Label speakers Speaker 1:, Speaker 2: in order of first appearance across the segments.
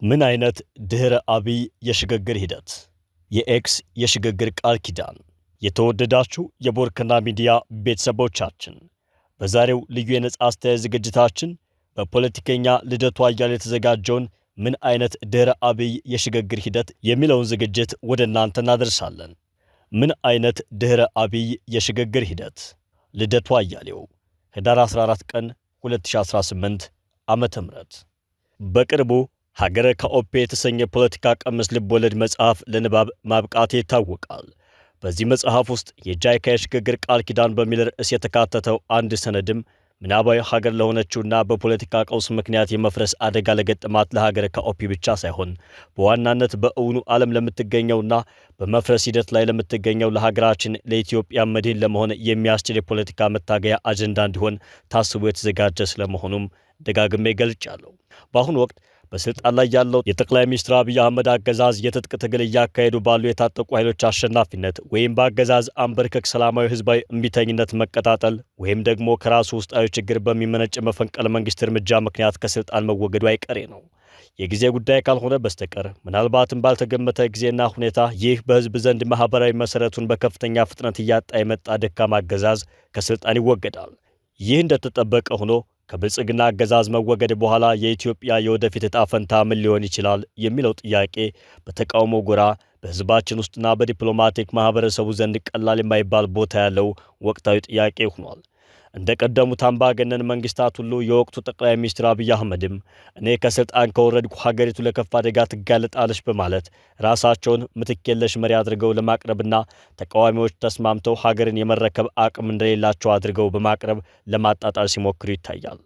Speaker 1: ምን አይነት ድህረ አብይ የሽግግር ሂደት? የኤክስ የሽግግር ቃል ኪዳን። የተወደዳችሁ የቦርከና ሚዲያ ቤተሰቦቻችን በዛሬው ልዩ የነጻ አስተያየት ዝግጅታችን በፖለቲከኛ ልደቱ አያሌው የተዘጋጀውን ምን አይነት ድህረ አብይ የሽግግር ሂደት የሚለውን ዝግጅት ወደ እናንተ እናደርሳለን። ምን አይነት ድህረ አብይ የሽግግር ሂደት? ልደቱ አያሌው ህዳር 14 ቀን 2018 ዓመተ ምህረት። በቅርቡ ሀገረ ከኦፔ የተሰኘ ፖለቲካ ቀመስ ልቦለድ መጽሐፍ ለንባብ ማብቃት ይታወቃል። በዚህ መጽሐፍ ውስጥ የጃይካ የሽግግር ቃል ኪዳን በሚል ርዕስ የተካተተው አንድ ሰነድም ምናባዊ ሀገር ለሆነችውና በፖለቲካ ቀውስ ምክንያት የመፍረስ አደጋ ለገጠማት ለሀገረ ከኦፒ ብቻ ሳይሆን በዋናነት በእውኑ ዓለም ለምትገኘውና በመፍረስ ሂደት ላይ ለምትገኘው ለሀገራችን ለኢትዮጵያ መድህን ለመሆን የሚያስችል የፖለቲካ መታገያ አጀንዳ እንዲሆን ታስቦ የተዘጋጀ ስለመሆኑም ደጋግሜ ገልጫለሁ። በአሁኑ ወቅት በስልጣን ላይ ያለው የጠቅላይ ሚኒስትር አብይ አህመድ አገዛዝ የትጥቅ ትግል እያካሄዱ ባሉ የታጠቁ ኃይሎች አሸናፊነት ወይም በአገዛዝ አንበርከክ ሰላማዊ ህዝባዊ እምቢተኝነት መቀጣጠል ወይም ደግሞ ከራሱ ውስጣዊ ችግር በሚመነጭ መፈንቅለ መንግስት እርምጃ ምክንያት ከስልጣን መወገዱ አይቀሬ ነው። የጊዜ ጉዳይ ካልሆነ በስተቀር ምናልባትም ባልተገመተ ጊዜና ሁኔታ ይህ በህዝብ ዘንድ ማህበራዊ መሰረቱን በከፍተኛ ፍጥነት እያጣ የመጣ ደካማ አገዛዝ ከስልጣን ይወገዳል። ይህ እንደተጠበቀ ሆኖ ከብልጽግና አገዛዝ መወገድ በኋላ የኢትዮጵያ የወደፊት ዕጣ ፈንታ ምን ሊሆን ይችላል የሚለው ጥያቄ በተቃውሞ ጎራ በህዝባችን ውስጥና በዲፕሎማቲክ ማህበረሰቡ ዘንድ ቀላል የማይባል ቦታ ያለው ወቅታዊ ጥያቄ ሆኗል። እንደ ቀደሙት አምባገነን መንግስታት ሁሉ የወቅቱ ጠቅላይ ሚኒስትር አብይ አህመድም እኔ ከስልጣን ከወረድኩ ሀገሪቱ ለከፍ አደጋ ትጋለጣለች በማለት ራሳቸውን ምትክ የለሽ መሪ አድርገው ለማቅረብና ተቃዋሚዎች ተስማምተው ሀገርን የመረከብ አቅም እንደሌላቸው አድርገው በማቅረብ ለማጣጣል ሲሞክሩ ይታያል።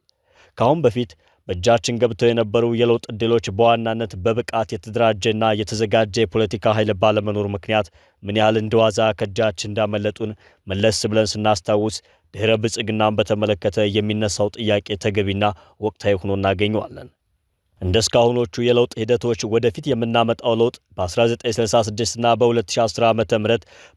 Speaker 1: ከአሁን በፊት በእጃችን ገብተው የነበሩ የለውጥ ዕድሎች በዋናነት በብቃት የተደራጀና የተዘጋጀ የፖለቲካ ኃይል ባለመኖር ምክንያት ምን ያህል እንደዋዛ ከእጃችን እንዳመለጡን መለስ ብለን ስናስታውስ ድህረ ብልጽግናን በተመለከተ የሚነሳው ጥያቄ ተገቢና ወቅታዊ ሆኖ እናገኘዋለን። እንደ እስካሁኖቹ የለውጥ ሂደቶች ወደፊት የምናመጣው ለውጥ በ1966 እና በ2010 ዓ.ም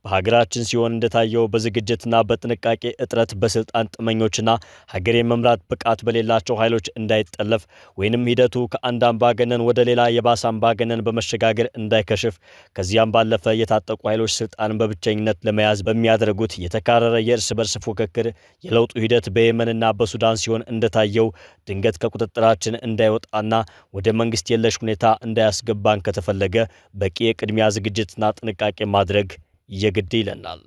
Speaker 1: በሀገራችን ሲሆን እንደታየው በዝግጅትና በጥንቃቄ እጥረት በስልጣን ጥመኞችና ሀገር የመምራት ብቃት በሌላቸው ኃይሎች እንዳይጠለፍ ወይንም ሂደቱ ከአንድ አምባገነን ወደ ሌላ የባሰ አምባገነን በመሸጋገር እንዳይከሽፍ ከዚያም ባለፈ የታጠቁ ኃይሎች ስልጣንን በብቸኝነት ለመያዝ በሚያደርጉት የተካረረ የእርስ በርስ ፉክክር የለውጡ ሂደት በየመንና በሱዳን ሲሆን እንደታየው ድንገት ከቁጥጥራችን እንዳይወጣና ወደ መንግስት የለሽ ሁኔታ እንዳያስገባን ከተፈለገ በቂ የቅድሚያ ዝግጅትና ጥንቃቄ ማድረግ የግድ ይለናል።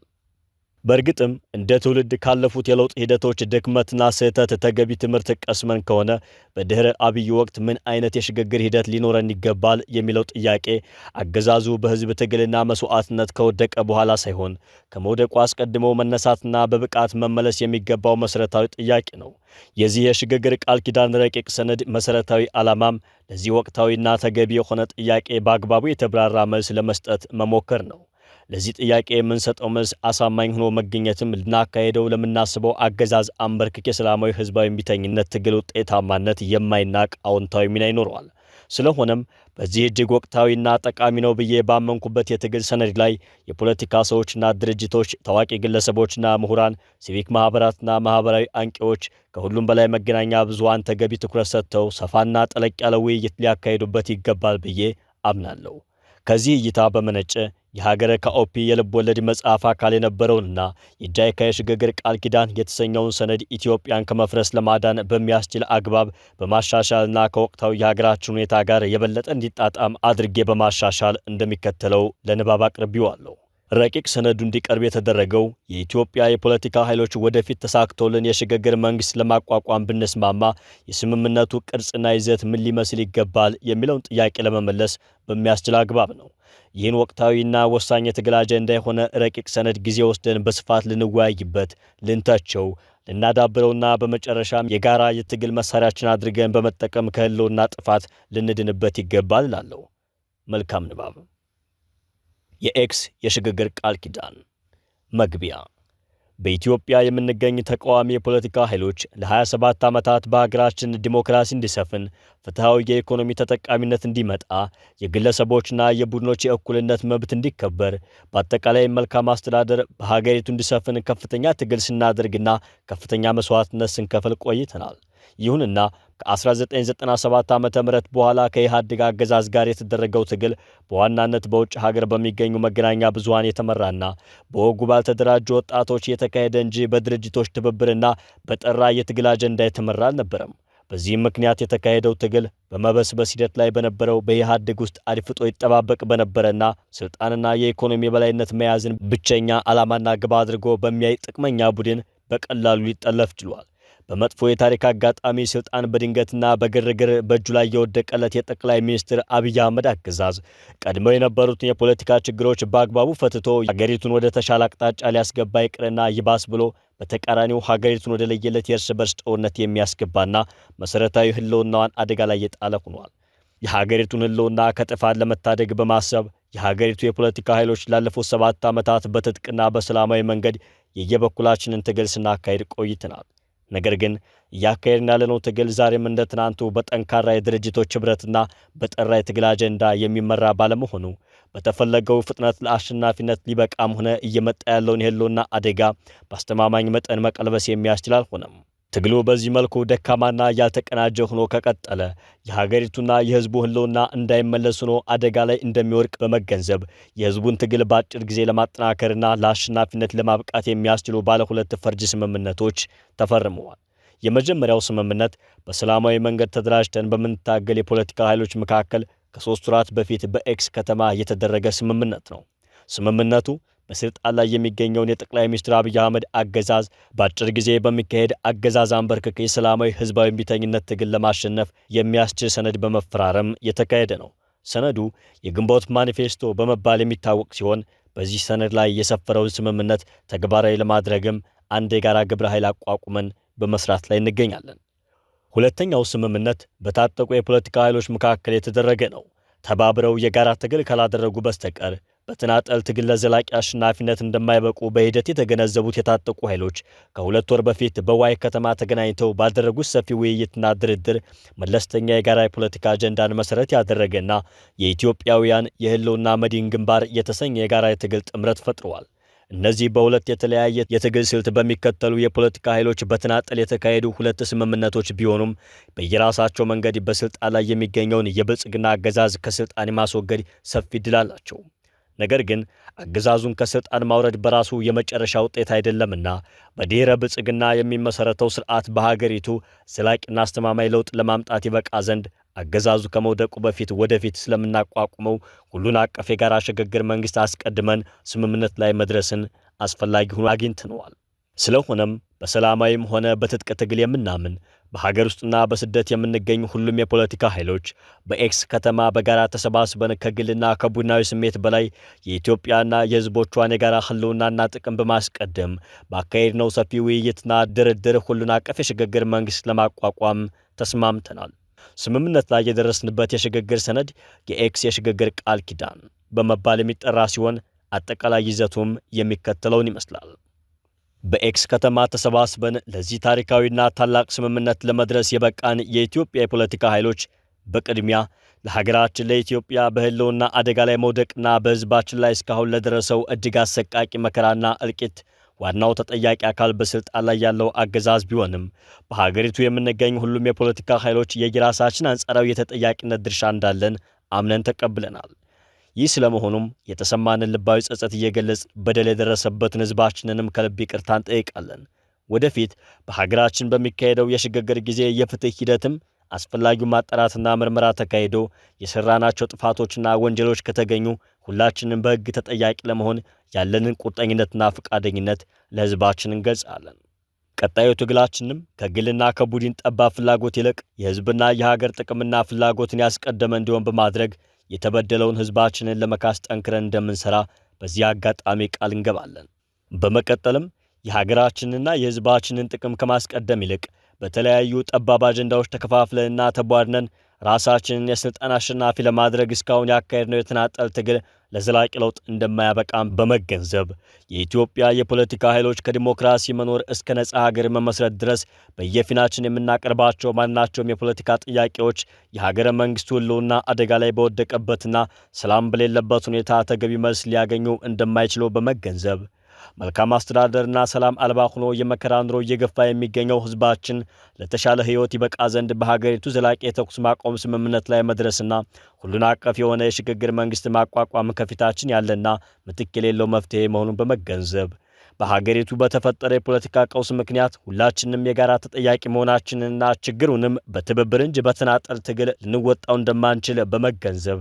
Speaker 1: በእርግጥም እንደ ትውልድ ካለፉት የለውጥ ሂደቶች ድክመትና ስህተት ተገቢ ትምህርት ቀስመን ከሆነ በድህረ አብይ ወቅት ምን አይነት የሽግግር ሂደት ሊኖረን ይገባል የሚለው ጥያቄ አገዛዙ በህዝብ ትግልና መስዋዕትነት ከወደቀ በኋላ ሳይሆን ከመውደቁ አስቀድሞ መነሳትና በብቃት መመለስ የሚገባው መሰረታዊ ጥያቄ ነው። የዚህ የሽግግር ቃል ኪዳን ረቂቅ ሰነድ መሰረታዊ ዓላማም ለዚህ ወቅታዊና ተገቢ የሆነ ጥያቄ በአግባቡ የተብራራ መልስ ለመስጠት መሞከር ነው። ለዚህ ጥያቄ የምንሰጠው መልስ አሳማኝ ሆኖ መገኘትም ልናካሄደው ለምናስበው አገዛዝ አንበርክክ የሰላማዊ ህዝባዊ እምቢተኝነት ትግል ውጤታማነት የማይናቅ አዎንታዊ ሚና ይኖረዋል። ስለሆነም በዚህ እጅግ ወቅታዊና ጠቃሚ ነው ብዬ ባመንኩበት የትግል ሰነድ ላይ የፖለቲካ ሰዎችና ድርጅቶች፣ ታዋቂ ግለሰቦችና ምሁራን፣ ሲቪክ ማህበራትና ማህበራዊ አንቂዎች፣ ከሁሉም በላይ መገናኛ ብዙሃን ተገቢ ትኩረት ሰጥተው ሰፋና ጠለቅ ያለ ውይይት ሊያካሂዱበት ይገባል ብዬ አምናለሁ። ከዚህ እይታ በመነጨ የሀገረ ከኦፒ የልብ ወለድ መጽሐፍ አካል የነበረውንና የጃይካ የሽግግር ቃል ኪዳን የተሰኘውን ሰነድ ኢትዮጵያን ከመፍረስ ለማዳን በሚያስችል አግባብ በማሻሻልና ከወቅታዊ የሀገራችን ሁኔታ ጋር የበለጠ እንዲጣጣም አድርጌ በማሻሻል እንደሚከተለው ለንባብ አቅርቤዋለሁ። ረቂቅ ሰነዱ እንዲቀርብ የተደረገው የኢትዮጵያ የፖለቲካ ኃይሎች ወደፊት ተሳክቶልን የሽግግር መንግስት ለማቋቋም ብንስማማ የስምምነቱ ቅርጽና ይዘት ምን ሊመስል ይገባል የሚለውን ጥያቄ ለመመለስ በሚያስችል አግባብ ነው። ይህን ወቅታዊና ወሳኝ የትግል አጀንዳ የሆነ ረቂቅ ሰነድ ጊዜ ወስደን በስፋት ልንወያይበት፣ ልንተቸው፣ ልናዳብረውና በመጨረሻም የጋራ የትግል መሳሪያችን አድርገን በመጠቀም ከህልውና ጥፋት ልንድንበት ይገባል እላለሁ። መልካም ንባብ። የኤክስ የሽግግር ቃል ኪዳን መግቢያ። በኢትዮጵያ የምንገኝ ተቃዋሚ የፖለቲካ ኃይሎች ለ27 ዓመታት በሀገራችን ዲሞክራሲ እንዲሰፍን፣ ፍትሐዊ የኢኮኖሚ ተጠቃሚነት እንዲመጣ፣ የግለሰቦችና የቡድኖች የእኩልነት መብት እንዲከበር፣ በአጠቃላይ መልካም አስተዳደር በሀገሪቱ እንዲሰፍን ከፍተኛ ትግል ስናደርግና ከፍተኛ መስዋዕትነት ስንከፍል ቆይተናል። ይሁንና ከ1997 ዓ.ም በኋላ ከኢህአዴግ አገዛዝ ጋር የተደረገው ትግል በዋናነት በውጭ ሀገር በሚገኙ መገናኛ ብዙሃን የተመራና በወጉ ባልተደራጁ ወጣቶች የተካሄደ እንጂ በድርጅቶች ትብብርና በጠራ የትግል አጀንዳ የተመራ አልነበረም። በዚህም ምክንያት የተካሄደው ትግል በመበስበስ ሂደት ላይ በነበረው በኢህአዴግ ውስጥ አድፍጦ ይጠባበቅ በነበረና ስልጣንና የኢኮኖሚ የበላይነት መያዝን ብቸኛ ዓላማና ግብ አድርጎ በሚያይ ጥቅመኛ ቡድን በቀላሉ ሊጠለፍ ችሏል። በመጥፎ የታሪክ አጋጣሚ ስልጣን በድንገትና በግርግር በእጁ ላይ የወደቀለት የጠቅላይ ሚኒስትር አብይ አህመድ አገዛዝ ቀድመው የነበሩትን የፖለቲካ ችግሮች በአግባቡ ፈትቶ ሀገሪቱን ወደ ተሻለ አቅጣጫ ሊያስገባ ይቅርና ይባስ ብሎ በተቃራኒው ሀገሪቱን ወደ ለየለት የእርስ በርስ ጦርነት የሚያስገባና መሰረታዊ ህልውናዋን አደጋ ላይ የጣለ ሆኗል። የሀገሪቱን ህልውና ከጥፋት ለመታደግ በማሰብ የሀገሪቱ የፖለቲካ ኃይሎች ላለፉት 7 ዓመታት በትጥቅና በሰላማዊ መንገድ የየበኩላችንን ትግል ስናካሄድ ቆይተናል። ነገር ግን እያካሄድን ያለነው ትግል ዛሬም እንደ ትናንቱ በጠንካራ የድርጅቶች ህብረትና በጠራ የትግል አጀንዳ የሚመራ ባለመሆኑ በተፈለገው ፍጥነት ለአሸናፊነት ሊበቃም ሆነ እየመጣ ያለውን የህልውና አደጋ በአስተማማኝ መጠን መቀልበስ የሚያስችል አልሆነም። ትግሉ በዚህ መልኩ ደካማና ያልተቀናጀ ሆኖ ከቀጠለ የሀገሪቱና የህዝቡ ህልውና እንዳይመለስ ሆኖ አደጋ ላይ እንደሚወድቅ በመገንዘብ የህዝቡን ትግል በአጭር ጊዜ ለማጠናከርና ለአሸናፊነት ለማብቃት የሚያስችሉ ባለ 2 ፈርጅ ስምምነቶች ተፈርመዋል። የመጀመሪያው ስምምነት በሰላማዊ መንገድ ተደራጅተን በምንታገል የፖለቲካ ኃይሎች መካከል ከ3 ወራት በፊት በኤክስ ከተማ የተደረገ ስምምነት ነው። ስምምነቱ በስልጣን ላይ የሚገኘውን የጠቅላይ ሚኒስትር አብይ አህመድ አገዛዝ በአጭር ጊዜ በሚካሄድ አገዛዝ አንበርክክ የሰላማዊ ህዝባዊ እምቢተኝነት ትግል ለማሸነፍ የሚያስችል ሰነድ በመፈራረም የተካሄደ ነው። ሰነዱ የግንቦት ማኒፌስቶ በመባል የሚታወቅ ሲሆን በዚህ ሰነድ ላይ የሰፈረውን ስምምነት ተግባራዊ ለማድረግም አንድ የጋራ ግብረ ኃይል አቋቁመን በመስራት ላይ እንገኛለን። ሁለተኛው ስምምነት በታጠቁ የፖለቲካ ኃይሎች መካከል የተደረገ ነው። ተባብረው የጋራ ትግል ካላደረጉ በስተቀር በተናጠል ትግል ለዘላቂ አሸናፊነት እንደማይበቁ በሂደት የተገነዘቡት የታጠቁ ኃይሎች ከ2 ወር በፊት በዋይ ከተማ ተገናኝተው ባደረጉት ሰፊ ውይይትና ድርድር መለስተኛ የጋራ የፖለቲካ አጀንዳን መሰረት ያደረገና የኢትዮጵያውያን የህልውና መድን ግንባር የተሰኘ የጋራ የትግል ጥምረት ፈጥረዋል። እነዚህ በሁለት የተለያየ የትግል ስልት በሚከተሉ የፖለቲካ ኃይሎች በተናጠል የተካሄዱ 2 ስምምነቶች ቢሆኑም በየራሳቸው መንገድ በስልጣን ላይ የሚገኘውን የብልጽግና አገዛዝ ከስልጣን የማስወገድ ሰፊ ድል አላቸው። ነገር ግን አገዛዙን ከስልጣን ማውረድ በራሱ የመጨረሻ ውጤት አይደለምና በድህረ ብልጽግና የሚመሰረተው ስርዓት በሀገሪቱ ዘላቂና አስተማማኝ ለውጥ ለማምጣት ይበቃ ዘንድ አገዛዙ ከመውደቁ በፊት ወደፊት ስለምናቋቁመው ሁሉን አቀፍ የጋራ ሽግግር መንግስት አስቀድመን ስምምነት ላይ መድረስን አስፈላጊ ሆኖ አግኝተነዋል። ስለሆነም በሰላማዊም ሆነ በትጥቅ ትግል የምናምን በሀገር ውስጥና በስደት የምንገኝ ሁሉም የፖለቲካ ኃይሎች በኤክስ ከተማ በጋራ ተሰባስበን ከግልና ከቡድናዊ ስሜት በላይ የኢትዮጵያና የህዝቦቿን የጋራ ህልውናና ጥቅም በማስቀደም ባካሄድነው ሰፊ ውይይትና ድርድር ሁሉን አቀፍ የሽግግር መንግስት ለማቋቋም ተስማምተናል። ስምምነት ላይ የደረስንበት የሽግግር ሰነድ የኤክስ የሽግግር ቃል ኪዳን በመባል የሚጠራ ሲሆን አጠቃላይ ይዘቱም የሚከተለውን ይመስላል። በኤክስ ከተማ ተሰባስበን ለዚህ ታሪካዊና ታላቅ ስምምነት ለመድረስ የበቃን የኢትዮጵያ የፖለቲካ ኃይሎች በቅድሚያ ለሀገራችን ለኢትዮጵያ በህልውና አደጋ ላይ መውደቅና በህዝባችን ላይ እስካሁን ለደረሰው እጅግ አሰቃቂ መከራና እልቂት ዋናው ተጠያቂ አካል በስልጣን ላይ ያለው አገዛዝ ቢሆንም በሀገሪቱ የምንገኝ ሁሉም የፖለቲካ ኃይሎች የየራሳችን አንጻራዊ የተጠያቂነት ድርሻ እንዳለን አምነን ተቀብለናል። ይህ ስለመሆኑም የተሰማንን ልባዊ ጸጸት እየገለጽ በደል የደረሰበትን ህዝባችንንም ከልብ ይቅርታ እንጠይቃለን። ወደፊት በሀገራችን በሚካሄደው የሽግግር ጊዜ የፍትህ ሂደትም አስፈላጊው ማጣራትና ምርመራ ተካሂዶ የሰራናቸው ጥፋቶችና ወንጀሎች ከተገኙ ሁላችንም በህግ ተጠያቂ ለመሆን ያለንን ቁርጠኝነትና ፈቃደኝነት ለህዝባችን እንገልጻለን። ቀጣዩ ትግላችንም ከግልና ከቡድን ጠባብ ፍላጎት ይልቅ የህዝብና የሀገር ጥቅምና ፍላጎትን ያስቀደመ እንዲሆን በማድረግ የተበደለውን ህዝባችንን ለመካስ ጠንክረን እንደምንሰራ በዚህ አጋጣሚ ቃል እንገባለን። በመቀጠልም የሀገራችንና የህዝባችንን ጥቅም ከማስቀደም ይልቅ በተለያዩ ጠባብ አጀንዳዎች ተከፋፍለንና ተቧድነን ራሳችንን የስልጣን አሸናፊ ለማድረግ እስካሁን ያካሄድነው የተናጠል ትግል ለዘላቂ ለውጥ እንደማያበቃም በመገንዘብ የኢትዮጵያ የፖለቲካ ኃይሎች ከዲሞክራሲ መኖር እስከ ነጻ ሀገር መመስረት ድረስ በየፊናችን የምናቀርባቸው ማናቸውም የፖለቲካ ጥያቄዎች የሀገረ መንግስቱ ህልውና አደጋ ላይ በወደቀበትና ሰላም በሌለበት ሁኔታ ተገቢ መልስ ሊያገኙ እንደማይችሉ በመገንዘብ መልካም አስተዳደርና ሰላም አልባ ሆኖ የመከራ ኑሮ እየገፋ የሚገኘው ህዝባችን ለተሻለ ህይወት ይበቃ ዘንድ በሀገሪቱ ዘላቂ የተኩስ ማቆም ስምምነት ላይ መድረስና ሁሉን አቀፍ የሆነ የሽግግር መንግስት ማቋቋም ከፊታችን ያለና ምትክ የሌለው መፍትሄ መሆኑን በመገንዘብ በሀገሪቱ በተፈጠረ የፖለቲካ ቀውስ ምክንያት ሁላችንም የጋራ ተጠያቂ መሆናችንና ችግሩንም በትብብር እንጂ በተናጠል ትግል ልንወጣው እንደማንችል በመገንዘብ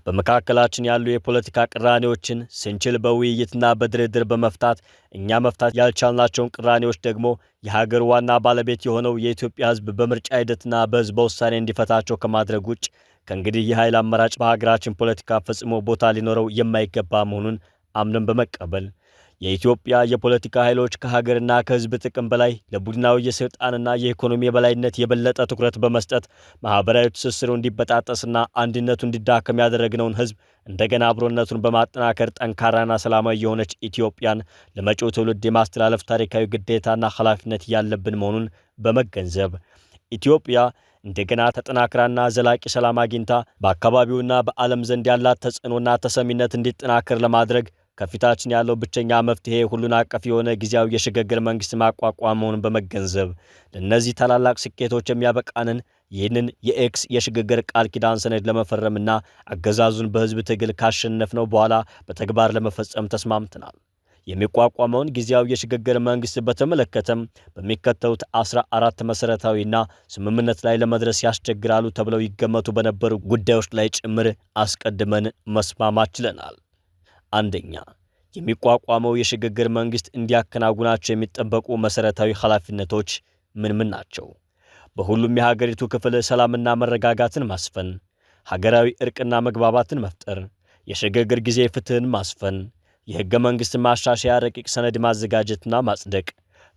Speaker 1: በመካከላችን ያሉ የፖለቲካ ቅራኔዎችን ስንችል በውይይትና በድርድር በመፍታት እኛ መፍታት ያልቻልናቸውን ቅራኔዎች ደግሞ የሀገር ዋና ባለቤት የሆነው የኢትዮጵያ ህዝብ በምርጫ ሂደትና በህዝበ ውሳኔ እንዲፈታቸው ከማድረግ ውጭ ከእንግዲህ የኃይል አማራጭ በሀገራችን ፖለቲካ ፈጽሞ ቦታ ሊኖረው የማይገባ መሆኑን አምነን በመቀበል የኢትዮጵያ የፖለቲካ ኃይሎች ከሀገርና ከህዝብ ጥቅም በላይ ለቡድናዊ የስልጣንና የኢኮኖሚ የበላይነት የበለጠ ትኩረት በመስጠት ማህበራዊ ትስስሩ እንዲበጣጠስና አንድነቱ እንዲዳከም ያደረግነውን ህዝብ እንደገና አብሮነቱን በማጠናከር ጠንካራና ሰላማዊ የሆነች ኢትዮጵያን ለመጪው ትውልድ የማስተላለፍ ታሪካዊ ግዴታና ኃላፊነት ያለብን መሆኑን በመገንዘብ ኢትዮጵያ እንደገና ተጠናክራና ዘላቂ ሰላም አግኝታ በአካባቢውና በዓለም ዘንድ ያላት ተጽዕኖና ተሰሚነት እንዲጠናከር ለማድረግ ከፊታችን ያለው ብቸኛ መፍትሄ ሁሉን አቀፍ የሆነ ጊዜያዊ የሽግግር መንግስት ማቋቋም መሆኑን በመገንዘብ ለእነዚህ ታላላቅ ስኬቶች የሚያበቃንን ይህንን የኤክስ የሽግግር ቃል ኪዳን ሰነድ ለመፈረምና አገዛዙን በህዝብ ትግል ካሸነፍነው በኋላ በተግባር ለመፈጸም ተስማምተናል። የሚቋቋመውን ጊዜያዊ የሽግግር መንግስት በተመለከተም በሚከተሉት 14 መሰረታዊና ስምምነት ላይ ለመድረስ ያስቸግራሉ ተብለው ይገመቱ በነበሩ ጉዳዮች ላይ ጭምር አስቀድመን መስማማት ችለናል። አንደኛ፣ የሚቋቋመው የሽግግር መንግስት እንዲያከናውናቸው የሚጠበቁ መሰረታዊ ኃላፊነቶች ምን ናቸው? በሁሉም የሀገሪቱ ክፍል ሰላምና መረጋጋትን ማስፈን፣ ሀገራዊ እርቅና መግባባትን መፍጠር፣ የሽግግር ጊዜ ፍትህን ማስፈን፣ የህገ መንግስት ማሻሻያ ረቂቅ ሰነድ ማዘጋጀትና ማጽደቅ፣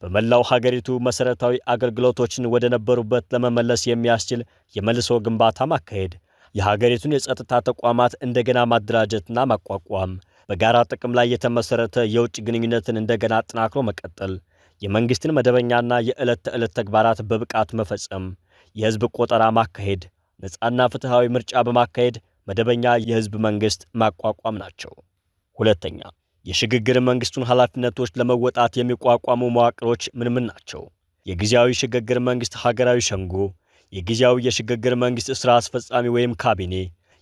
Speaker 1: በመላው ሀገሪቱ መሰረታዊ አገልግሎቶችን ወደ ነበሩበት ለመመለስ የሚያስችል የመልሶ ግንባታ ማካሄድ፣ የሀገሪቱን የጸጥታ ተቋማት እንደገና ማደራጀትና ማቋቋም፣ በጋራ ጥቅም ላይ የተመሰረተ የውጭ ግንኙነትን እንደገና አጠናክሮ መቀጠል፣ የመንግስትን መደበኛና የዕለት ተዕለት ተግባራት በብቃት መፈጸም፣ የህዝብ ቆጠራ ማካሄድ፣ ነፃና ፍትሃዊ ምርጫ በማካሄድ መደበኛ የህዝብ መንግስት ማቋቋም ናቸው። ሁለተኛ፣ የሽግግር መንግስቱን ኃላፊነቶች ለመወጣት የሚቋቋሙ መዋቅሮች ምን ናቸው? የጊዜያዊ ሽግግር መንግስት ሀገራዊ ሸንጎ፣ የጊዜያዊ የሽግግር መንግስት ስራ አስፈጻሚ ወይም ካቢኔ፣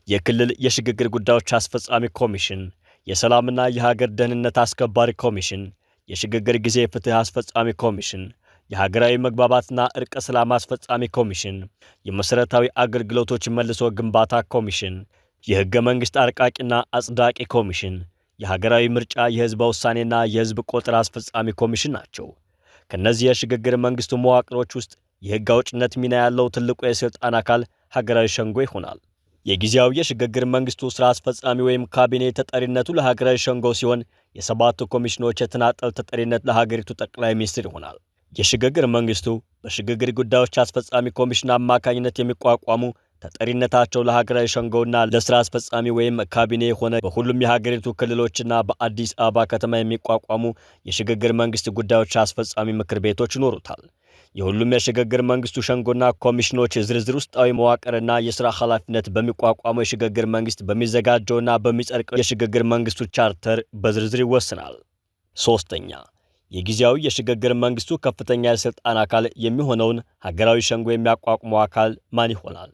Speaker 1: የክልል የሽግግር ጉዳዮች አስፈጻሚ ኮሚሽን፣ የሰላምና የሀገር ደህንነት አስከባሪ ኮሚሽን፣ የሽግግር ጊዜ ፍትህ አስፈጻሚ ኮሚሽን፣ የሀገራዊ መግባባትና እርቀ ሰላም አስፈጻሚ ኮሚሽን፣ የመሰረታዊ አገልግሎቶች መልሶ ግንባታ ኮሚሽን፣ የህገ መንግስት አርቃቂና አጽዳቂ ኮሚሽን፣ የሀገራዊ ምርጫ የህዝበ ውሳኔና የህዝብ ቆጠራ አስፈጻሚ ኮሚሽን ናቸው። ከነዚህ የሽግግር መንግስቱ መዋቅሮች ውስጥ የህግ አውጭነት ሚና ያለው ትልቁ የስልጣን አካል ሀገራዊ ሸንጎ ይሆናል። የጊዜያዊ የሽግግር መንግስቱ ስራ አስፈጻሚ ወይም ካቢኔ ተጠሪነቱ ለሀገራዊ ሸንጎ ሲሆን የሰባቱ ኮሚሽኖች የተናጠል ተጠሪነት ለሀገሪቱ ጠቅላይ ሚኒስትር ይሆናል። የሽግግር መንግስቱ በሽግግር ጉዳዮች አስፈጻሚ ኮሚሽን አማካኝነት የሚቋቋሙ ተጠሪነታቸው ለሀገራዊ ሸንጎና ለስራ አስፈጻሚ ወይም ካቢኔ የሆነ በሁሉም የሀገሪቱ ክልሎችና በአዲስ አበባ ከተማ የሚቋቋሙ የሽግግር መንግስት ጉዳዮች አስፈጻሚ ምክር ቤቶች ይኖሩታል። የሁሉም የሽግግር መንግስቱ ሸንጎና ኮሚሽኖች ዝርዝር ውስጣዊ መዋቅርና የሥራ ኃላፊነት በሚቋቋመው የሽግግር መንግስት በሚዘጋጀውና በሚጸድቀው የሽግግር መንግስቱ ቻርተር በዝርዝር ይወስናል። ሶስተኛ፣ የጊዜያዊ የሽግግር መንግስቱ ከፍተኛ የስልጣን አካል የሚሆነውን ሀገራዊ ሸንጎ የሚያቋቁመው አካል ማን ይሆናል?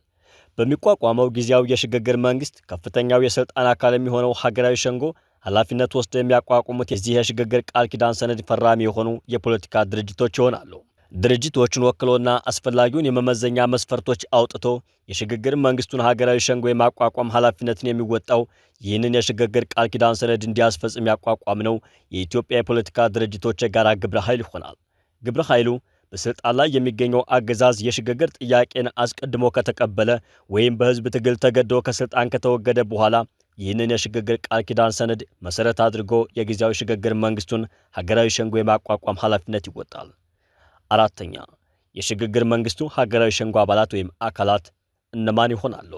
Speaker 1: በሚቋቋመው ጊዜያዊ የሽግግር መንግስት ከፍተኛው የስልጣን አካል የሚሆነው ሀገራዊ ሸንጎ ኃላፊነት ወስደው የሚያቋቁሙት የዚህ የሽግግር ቃል ኪዳን ሰነድ ፈራሚ የሆኑ የፖለቲካ ድርጅቶች ይሆናሉ። ድርጅቶቹን ወክሎና አስፈላጊውን የመመዘኛ መስፈርቶች አውጥቶ የሽግግር መንግስቱን ሀገራዊ ሸንጎ የማቋቋም ኃላፊነትን የሚወጣው ይህንን የሽግግር ቃል ኪዳን ሰነድ እንዲያስፈጽም ያቋቋም ነው የኢትዮጵያ የፖለቲካ ድርጅቶች የጋራ ግብረ ኃይል ይሆናል። ግብረ ኃይሉ በስልጣን ላይ የሚገኘው አገዛዝ የሽግግር ጥያቄን አስቀድሞ ከተቀበለ ወይም በህዝብ ትግል ተገዶ ከስልጣን ከተወገደ በኋላ ይህንን የሽግግር ቃል ኪዳን ሰነድ መሰረት አድርጎ የጊዜያዊ ሽግግር መንግስቱን ሀገራዊ ሸንጎ የማቋቋም ኃላፊነት ይወጣል። አራተኛ፣ የሽግግር መንግስቱ ሀገራዊ ሸንጎ አባላት ወይም አካላት እነማን ይሆናሉ?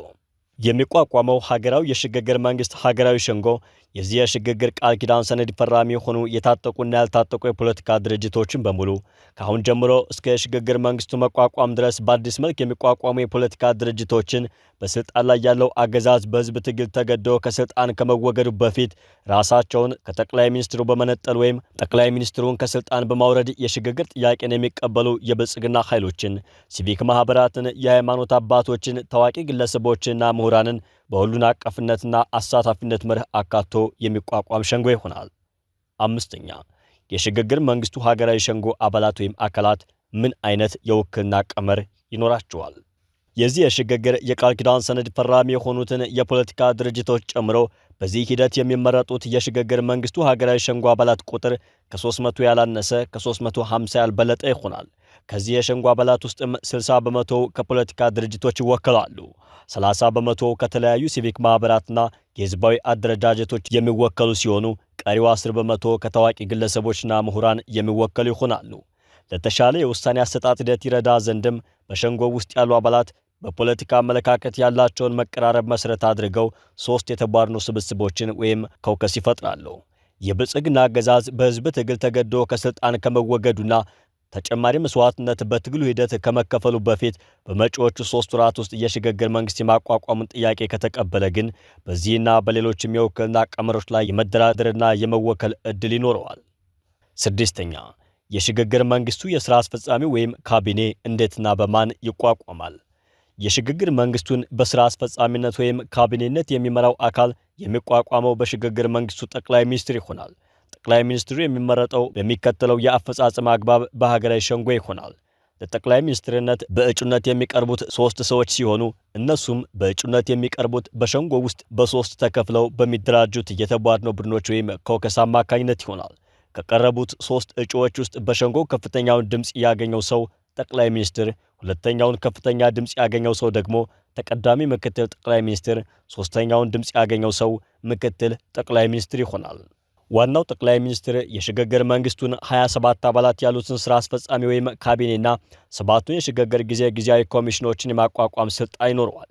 Speaker 1: የሚቋቋመው ሀገራዊ የሽግግር መንግስት ሀገራዊ ሸንጎ የዚህ የሽግግር ቃል ኪዳን ሰነድ ፈራሚ የሆኑ የታጠቁና ያልታጠቁ የፖለቲካ ድርጅቶችን በሙሉ ከአሁን ጀምሮ እስከ የሽግግር መንግስቱ መቋቋም ድረስ በአዲስ መልክ የሚቋቋሙ የፖለቲካ ድርጅቶችን በስልጣን ላይ ያለው አገዛዝ በህዝብ ትግል ተገዶ ከስልጣን ከመወገዱ በፊት ራሳቸውን ከጠቅላይ ሚኒስትሩ በመነጠል ወይም ጠቅላይ ሚኒስትሩን ከስልጣን በማውረድ የሽግግር ጥያቄን የሚቀበሉ የብልጽግና ኃይሎችን፣ ሲቪክ ማህበራትን፣ የሃይማኖት አባቶችን፣ ታዋቂ ግለሰቦችንና ምሁራንን በሁሉን አቀፍነትና አሳታፊነት መርህ አካቶ የሚቋቋም ሸንጎ ይሆናል። አምስተኛ የሽግግር መንግስቱ ሀገራዊ ሸንጎ አባላት ወይም አካላት ምን አይነት የውክልና ቀመር ይኖራቸዋል? የዚህ የሽግግር የቃል ኪዳን ሰነድ ፈራሚ የሆኑትን የፖለቲካ ድርጅቶች ጨምሮ በዚህ ሂደት የሚመረጡት የሽግግር መንግስቱ ሀገራዊ ሸንጎ አባላት ቁጥር ከ300 ያላነሰ ከ350 ያልበለጠ ይሆናል። ከዚህ የሸንጎ አባላት ውስጥም 60 በመቶ ከፖለቲካ ድርጅቶች ይወከላሉ። 30 በመቶ ከተለያዩ ሲቪክ ማህበራትና የህዝባዊ አደረጃጀቶች የሚወከሉ ሲሆኑ ቀሪው 10 በመቶ ከታዋቂ ግለሰቦችና ምሁራን የሚወከሉ ይሆናሉ። ለተሻለ የውሳኔ አሰጣጥ ሂደት ይረዳ ዘንድም በሸንጎ ውስጥ ያሉ አባላት በፖለቲካ አመለካከት ያላቸውን መቀራረብ መሰረት አድርገው 3 የተቧድኖ ስብስቦችን ወይም ከውከስ ይፈጥራሉ። የብልጽግና አገዛዝ በህዝብ ትግል ተገዶ ከስልጣን ከመወገዱና ተጨማሪ መስዋዕትነት በትግሉ ሂደት ከመከፈሉ በፊት በመጪዎቹ 3 ወራት ውስጥ የሽግግር መንግስት የማቋቋምን ጥያቄ ከተቀበለ ግን በዚህና በሌሎችም የውክልና ቀመሮች ላይ የመደራደርና የመወከል ዕድል ይኖረዋል። ስድስተኛ የሽግግር መንግስቱ የሥራ አስፈጻሚ ወይም ካቢኔ እንዴትና በማን ይቋቋማል? የሽግግር መንግስቱን በሥራ አስፈጻሚነት ወይም ካቢኔነት የሚመራው አካል የሚቋቋመው በሽግግር መንግስቱ ጠቅላይ ሚኒስትር ይሆናል። ጠቅላይ ሚኒስትሩ የሚመረጠው በሚከተለው የአፈጻጸም አግባብ በሀገራዊ ሸንጎ ይሆናል። ለጠቅላይ ሚኒስትርነት በእጩነት የሚቀርቡት 3 ሰዎች ሲሆኑ እነሱም በእጩነት የሚቀርቡት በሸንጎ ውስጥ በ3 ተከፍለው በሚደራጁት የተቧድኖ ቡድኖች ወይም ኮከስ አማካኝነት ይሆናል። ከቀረቡት 3 እጩዎች ውስጥ በሸንጎ ከፍተኛውን ድምፅ ያገኘው ሰው ጠቅላይ ሚኒስትር፣ ሁለተኛውን ከፍተኛ ድምፅ ያገኘው ሰው ደግሞ ተቀዳሚ ምክትል ጠቅላይ ሚኒስትር፣ ሶስተኛውን ድምፅ ያገኘው ሰው ምክትል ጠቅላይ ሚኒስትር ይሆናል። ዋናው ጠቅላይ ሚኒስትር የሽግግር መንግስቱን 27 አባላት ያሉትን ስራ አስፈጻሚ ወይም ካቢኔና 7ቱን የሽግግር ጊዜያዊ ኮሚሽኖችን የማቋቋም ስልጣን ይኖረዋል።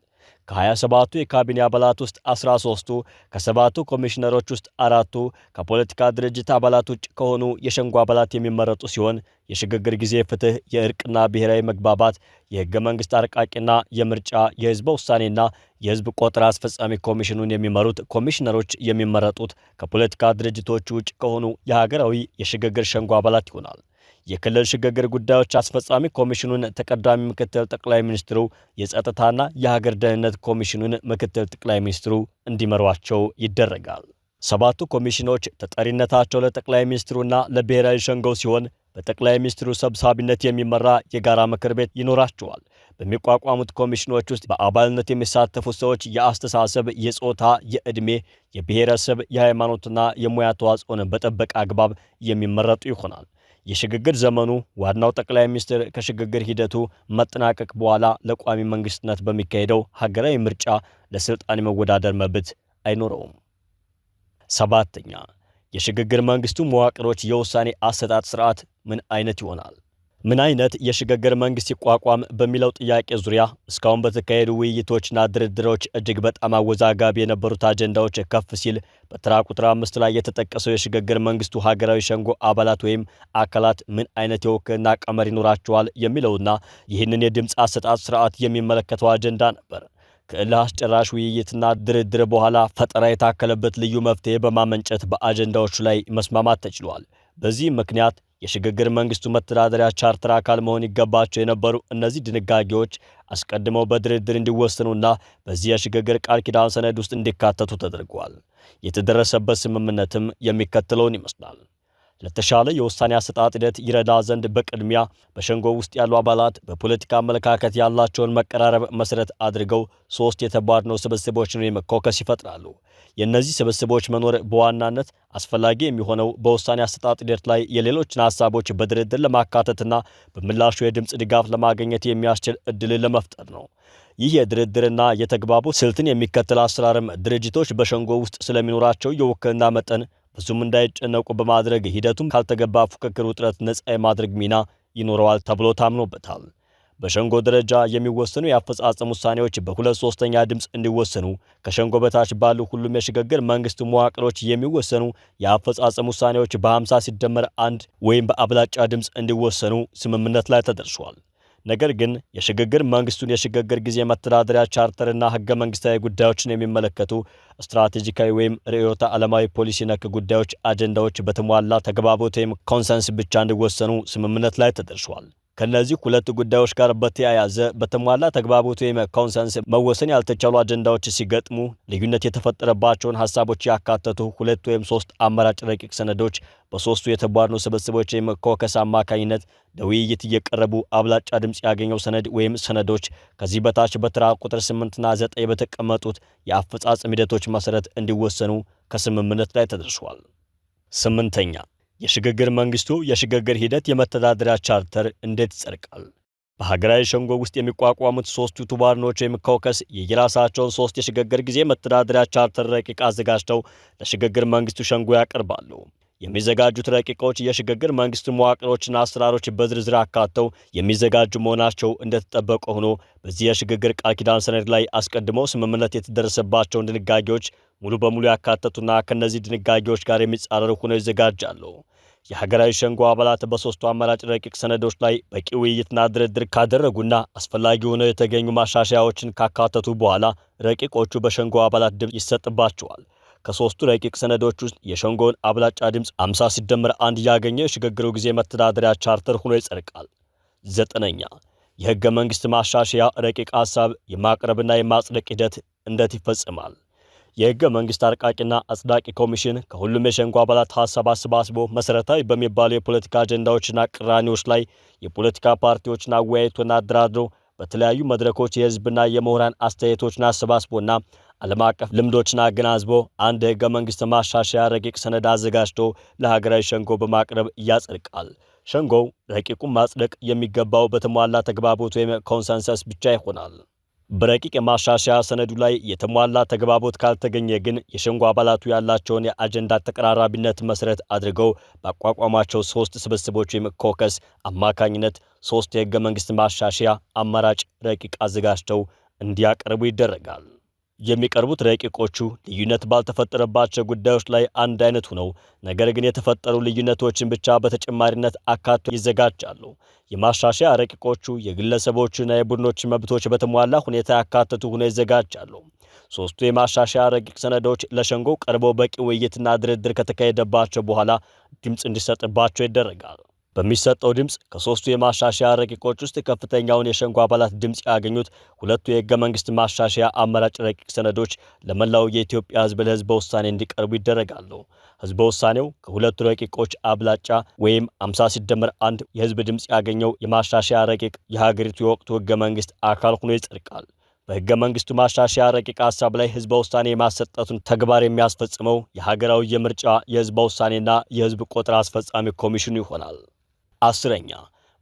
Speaker 1: ከ27ቱ የካቢኔ አባላት ውስጥ 13ቱ፣ ከ7ቱ ኮሚሽነሮች ውስጥ 4ቱ ከፖለቲካ ድርጅት አባላት ውጭ ከሆኑ የሸንጎ አባላት የሚመረጡ ሲሆን የሽግግር ጊዜ ፍትህ፣ የእርቅና ብሔራዊ መግባባት፣ የህገ መንግስት አርቃቂና የምርጫ የህዝበ ውሳኔና የህዝብ ቆጠራ አስፈጻሚ ኮሚሽኑን የሚመሩት ኮሚሽነሮች የሚመረጡት ከፖለቲካ ድርጅቶች ውጭ ከሆኑ የሀገራዊ የሽግግር ሸንጎ አባላት ይሆናል። የክልል ሽግግር ጉዳዮች አስፈጻሚ ኮሚሽኑን ተቀዳሚ ምክትል ጠቅላይ ሚኒስትሩ፣ የጸጥታና የሀገር ደህንነት ኮሚሽኑን ምክትል ጠቅላይ ሚኒስትሩ እንዲመሯቸው ይደረጋል። 7ቱ ኮሚሽኖች ተጠሪነታቸው ለጠቅላይ ሚኒስትሩና ለብሔራዊ ሸንጎው ሲሆን በጠቅላይ ሚኒስትሩ ሰብሳቢነት የሚመራ የጋራ ምክር ቤት ይኖራቸዋል። በሚቋቋሙት ኮሚሽኖች ውስጥ በአባልነት የሚሳተፉ ሰዎች የአስተሳሰብ፣ የጾታ፣ የዕድሜ፣ የብሔረሰብ፣ የሃይማኖትና የሙያ ተዋጽኦን በጠበቀ አግባብ የሚመረጡ ይሆናል። የሽግግር ዘመኑ ዋናው ጠቅላይ ሚኒስትር ከሽግግር ሂደቱ መጠናቀቅ በኋላ ለቋሚ መንግስትነት በሚካሄደው ሀገራዊ ምርጫ ለስልጣን የመወዳደር መብት አይኖረውም። 7ኛ የሽግግር መንግስቱ መዋቅሮች የውሳኔ አሰጣጥ ስርዓት ምን አይነት ይሆናል? ምን አይነት የሽግግር መንግስት ይቋቋም በሚለው ጥያቄ ዙሪያ እስካሁን በተካሄዱ ውይይቶችና ድርድሮች እጅግ በጣም አወዛጋቢ የነበሩት አጀንዳዎች ከፍ ሲል በተራ ቁጥር 5 ላይ የተጠቀሰው የሽግግር መንግስቱ ሀገራዊ ሸንጎ አባላት ወይም አካላት ምን አይነት የውክልና ቀመር ይኖራቸዋል የሚለውና ይህንን የድምፅ አሰጣጥ ስርዓት የሚመለከተው አጀንዳ ነበር። ከእልህ አስጨራሽ ውይይትና ድርድር በኋላ ፈጠራ የታከለበት ልዩ መፍትሄ በማመንጨት በአጀንዳዎቹ ላይ መስማማት ተችሏል። በዚህም ምክንያት የሽግግር መንግስቱ መተዳደሪያ ቻርተር አካል መሆን ይገባቸው የነበሩ እነዚህ ድንጋጌዎች አስቀድመው በድርድር እንዲወሰኑና በዚህ የሽግግር ቃል ኪዳን ሰነድ ውስጥ እንዲካተቱ ተደርጓል። የተደረሰበት ስምምነትም የሚከተለውን ይመስላል። ለተሻለ የውሳኔ አሰጣጥ ሂደት ይረዳ ዘንድ በቅድሚያ በሸንጎ ውስጥ ያሉ አባላት በፖለቲካ አመለካከት ያላቸውን መቀራረብ መሰረት አድርገው 3 የተቧድኖ ስብስቦችን ወይም ኮከስ ይፈጥራሉ። የእነዚህ ስብስቦች መኖር በዋናነት አስፈላጊ የሚሆነው በውሳኔ አሰጣጥ ሂደት ላይ የሌሎችን ሀሳቦች በድርድር ለማካተትና በምላሹ የድምፅ ድጋፍ ለማግኘት የሚያስችል ዕድልን ለመፍጠር ነው። ይህ የድርድርና የተግባቦት ስልትን የሚከተል አሰራርም ድርጅቶች በሸንጎ ውስጥ ስለሚኖራቸው የውክልና መጠን ብዙም እንዳይጨነቁ በማድረግ ሂደቱም ካልተገባ ፉክክር ውጥረት ነፃ የማድረግ ሚና ይኖረዋል ተብሎ ታምኖበታል። በሸንጎ ደረጃ የሚወሰኑ የአፈጻጸም ውሳኔዎች በ2/3 ድምፅ እንዲወሰኑ፣ ከሸንጎ በታች ባሉ ሁሉም የሽግግር መንግስት መዋቅሮች የሚወሰኑ የአፈጻጸም ውሳኔዎች በ50 ሲደመር 1 ወይም በአብላጫ ድምፅ እንዲወሰኑ ስምምነት ላይ ተደርሷል። ነገር ግን የሽግግር መንግስቱን የሽግግር ጊዜ መተዳደሪያ ቻርተርና ህገ መንግስታዊ ጉዳዮችን የሚመለከቱ ስትራቴጂካዊ ወይም ርዕዮተ ዓለማዊ ፖሊሲ ነክ ጉዳዮች አጀንዳዎች በተሟላ ተግባቦት ወይም ኮንሰንስ ብቻ እንዲወሰኑ ስምምነት ላይ ተደርሷል። ከነዚህ ሁለት ጉዳዮች ጋር በተያያዘ በተሟላ ተግባቦት ወይም ኮንሰንስ መወሰን ያልተቻሉ አጀንዳዎች ሲገጥሙ ልዩነት የተፈጠረባቸውን ሐሳቦች ያካተቱ 2 ወይም 3 አማራጭ ረቂቅ ሰነዶች በሶስቱ የተቧድኑ ስብስቦች ወይም ኮከስ አማካኝነት ለውይይት እየቀረቡ አብላጫ ድምፅ ያገኘው ሰነድ ወይም ሰነዶች ከዚህ በታች በተራ ቁጥር 8 እና 9 በተቀመጡት የአፈጻጸም ሂደቶች መሰረት እንዲወሰኑ ከስምምነት ላይ ተደርሷል። 8ኛ የሽግግር መንግስቱ የሽግግር ሂደት የመተዳደሪያ ቻርተር እንዴት ይጸድቃል? በሀገራዊ ሸንጎ ውስጥ የሚቋቋሙት ሶስቱ ተቧድኖች ወይም ኮከስ የየራሳቸውን 3 የሽግግር ጊዜ መተዳደሪያ ቻርተር ረቂቅ አዘጋጅተው ለሽግግር መንግስቱ ሸንጎ ያቀርባሉ። የሚዘጋጁት ረቂቆች የሽግግር መንግስቱ መዋቅሮችና አሰራሮች በዝርዝር አካተው የሚዘጋጁ መሆናቸው እንደተጠበቀ ሆኖ በዚህ የሽግግር ቃል ኪዳን ሰነድ ላይ አስቀድመው ስምምነት የተደረሰባቸውን ድንጋጌዎች ሙሉ በሙሉ ያካተቱና ከነዚህ ድንጋጌዎች ጋር የሚጻረሩ ሆነው ይዘጋጃሉ። የሀገራዊ ሸንጎ አባላት በሶስቱ አማራጭ ረቂቅ ሰነዶች ላይ በቂ ውይይትና ድርድር ካደረጉና አስፈላጊ ሆነው የተገኙ ማሻሻያዎችን ካካተቱ በኋላ ረቂቆቹ በሸንጎ አባላት ድምፅ ይሰጥባቸዋል። ከሶስቱ ረቂቅ ሰነዶች ውስጥ የሸንጎውን አብላጫ ድምፅ 50 ሲደመር 1 ያገኘው የሽግግሩ ጊዜ መተዳደሪያ ቻርተር ሆኖ ይጸድቃል። 9ኛ የህገ መንግስት ማሻሻያ ረቂቅ ሐሳብ የማቅረብና የማጽደቅ ሂደት እንዴት ይፈጽማል? የህገ መንግስት አርቃቂና አጽዳቂ ኮሚሽን ከሁሉም የሸንጎ አባላት ሐሳብ አሰባስቦ መሰረታዊ በሚባሉ የፖለቲካ አጀንዳዎችና ቅራኔዎች ላይ የፖለቲካ ፓርቲዎችን አወያይቶና አደራድሮ በተለያዩ መድረኮች የህዝብና የምሁራን አስተያየቶችን አሰባስቦና ዓለም አቀፍ ልምዶችን አገናዝቦ አንድ የህገ መንግስት ማሻሻያ ረቂቅ ሰነድ አዘጋጅቶ ለሀገራዊ ሸንጎ በማቅረብ ያጸድቃል። ሸንጎው ረቂቁን ማጽደቅ የሚገባው በተሟላ ተግባቦት ወይም ኮንሰንሰስ ብቻ ይሆናል። በረቂቅ የማሻሻያ ሰነዱ ላይ የተሟላ ተግባቦት ካልተገኘ ግን የሸንጎ አባላቱ ያላቸውን የአጀንዳ ተቀራራቢነት መሰረት አድርገው ባቋቋሟቸው 3 ስብስቦች ወይም ኮከስ አማካኝነት 3 የህገ መንግስት ማሻሻያ አማራጭ ረቂቅ አዘጋጅተው እንዲያቀርቡ ይደረጋል። የሚቀርቡት ረቂቆቹ ልዩነት ባልተፈጠረባቸው ጉዳዮች ላይ አንድ አይነት ሆነው ነገር ግን የተፈጠሩ ልዩነቶችን ብቻ በተጨማሪነት አካቶ ይዘጋጃሉ። የማሻሻያ ረቂቆቹ የግለሰቦችና የቡድኖች መብቶች በተሟላ ሁኔታ ያካተቱ ሆነው ይዘጋጃሉ። 3ቱ የማሻሻያ ረቂቅ ሰነዶች ለሸንጎ ቀርበው በቂ ውይይትና ድርድር ከተካሄደባቸው በኋላ ድምፅ እንዲሰጥባቸው ይደረጋል። በሚሰጠው ድምፅ ከ3ቱ የማሻሻያ ረቂቆች ውስጥ ከፍተኛውን የሸንጎ አባላት ድምፅ ያገኙት 2ቱ የህገ መንግስት ማሻሻያ አማራጭ ረቂቅ ሰነዶች ለመላው የኢትዮጵያ ህዝብ ለህዝበ ውሳኔ እንዲቀርቡ ይደረጋሉ። ህዝበ ውሳኔው ከሁለቱ ረቂቆች አብላጫ ወይም 50 ሲደመር 1 የህዝብ ድምፅ ያገኘው የማሻሻያ ረቂቅ የሀገሪቱ የወቅቱ ህገ መንግስት አካል ሆኖ ይጸድቃል። በህገ መንግስቱ ማሻሻያ ረቂቅ ሐሳብ ላይ ህዝበ ውሳኔ የማሰጠቱን ተግባር የሚያስፈጽመው የሀገራዊ የምርጫ የህዝበ ውሳኔና የህዝብ ቆጠራ አስፈጻሚ ኮሚሽኑ ይሆናል። 10ኛ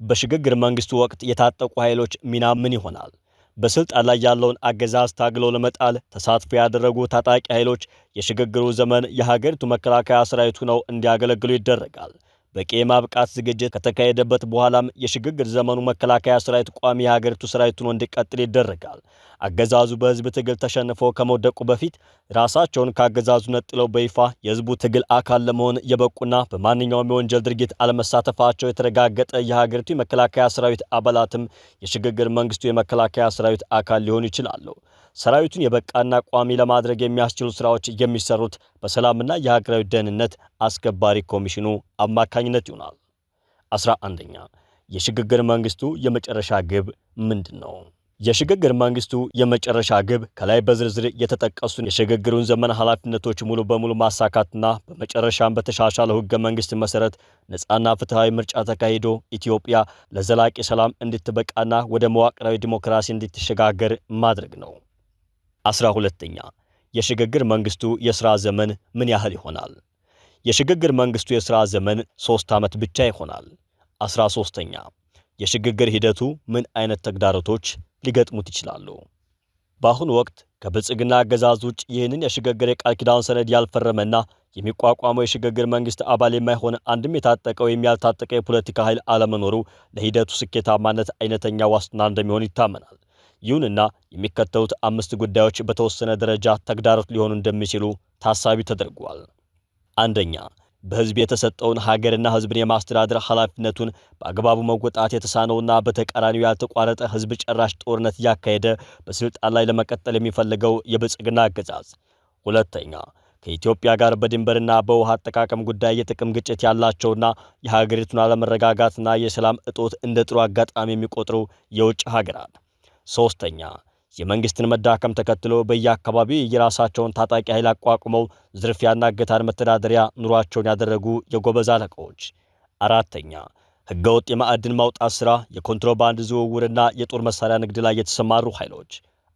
Speaker 1: በሽግግር መንግስቱ ወቅት የታጠቁ ኃይሎች ሚና ምን ይሆናል? በስልጣን ላይ ያለውን አገዛዝ ታግለው ለመጣል ተሳትፎ ያደረጉ ታጣቂ ኃይሎች የሽግግሩ ዘመን የሀገሪቱ መከላከያ ሰራዊት ሆነው እንዲያገለግሉ ይደረጋል። በቂ የማብቃት ዝግጅት ከተካሄደበት በኋላም የሽግግር ዘመኑ መከላከያ ሰራዊት ቋሚ የሀገሪቱ ሰራዊት ሆኖ እንዲቀጥል ይደረጋል። አገዛዙ በህዝብ ትግል ተሸንፎ ከመውደቁ በፊት ራሳቸውን ከአገዛዙ ነጥለው በይፋ የህዝቡ ትግል አካል ለመሆን የበቁና በማንኛውም የወንጀል ድርጊት አለመሳተፋቸው የተረጋገጠ የሀገሪቱ የመከላከያ ሰራዊት አባላትም የሽግግር መንግስቱ የመከላከያ ሰራዊት አካል ሊሆኑ ይችላሉ። ሰራዊቱን የበቃና ቋሚ ለማድረግ የሚያስችሉ ስራዎች የሚሰሩት በሰላምና የሀገራዊ ደህንነት አስከባሪ ኮሚሽኑ አማካኝነት ይሆናል። 11ኛ የሽግግር መንግስቱ የመጨረሻ ግብ ምንድን ነው? የሽግግር መንግስቱ የመጨረሻ ግብ ከላይ በዝርዝር የተጠቀሱን የሽግግሩን ዘመን ኃላፊነቶች ሙሉ በሙሉ ማሳካትና በመጨረሻም በተሻሻለው ህገ መንግስት መሰረት ነፃና ፍትሃዊ ምርጫ ተካሂዶ ኢትዮጵያ ለዘላቂ ሰላም እንድትበቃና ወደ መዋቅራዊ ዲሞክራሲ እንድትሸጋገር ማድረግ ነው። 12ኛ የሽግግር መንግስቱ የሥራ ዘመን ምን ያህል ይሆናል? የሽግግር መንግስቱ የሥራ ዘመን 3 ዓመት ብቻ ይሆናል። 13ኛ የሽግግር ሂደቱ ምን አይነት ተግዳሮቶች ሊገጥሙት ይችላሉ? በአሁኑ ወቅት ከብልጽግና አገዛዝ ውጭ ይህንን የሽግግር የቃል ኪዳን ሰነድ ያልፈረመና የሚቋቋመው የሽግግር መንግስት አባል የማይሆን አንድም የታጠቀ ወይም ያልታጠቀ የፖለቲካ ኃይል አለመኖሩ ለሂደቱ ስኬታማነት አይነተኛ ዋስትና እንደሚሆን ይታመናል። ይሁንና የሚከተሉት 5 ጉዳዮች በተወሰነ ደረጃ ተግዳሮት ሊሆኑ እንደሚችሉ ታሳቢ ተደርጓል። አንደኛ፣ በህዝብ የተሰጠውን ሀገርና ህዝብን የማስተዳደር ኃላፊነቱን በአግባቡ መወጣት የተሳነውና በተቃራኒው ያልተቋረጠ ህዝብ ጨራሽ ጦርነት እያካሄደ በስልጣን ላይ ለመቀጠል የሚፈልገው የብልጽግና አገዛዝ። ሁለተኛ፣ ከኢትዮጵያ ጋር በድንበርና በውሃ አጠቃቀም ጉዳይ የጥቅም ግጭት ያላቸውና የሀገሪቱን አለመረጋጋትና የሰላም እጦት እንደ ጥሩ አጋጣሚ የሚቆጥሩ የውጭ ሀገራት። ሶስተኛ፣ የመንግስትን መዳከም ተከትሎ በየአካባቢው የራሳቸውን ታጣቂ ኃይል አቋቁመው ዝርፊያና እገታን መተዳደሪያ ኑሯቸውን ያደረጉ የጎበዝ አለቆች። አራተኛ፣ ህገወጥ የማዕድን ማውጣት ሥራ፣ የኮንትሮባንድ ዝውውርና የጦር መሳሪያ ንግድ ላይ የተሰማሩ ኃይሎች።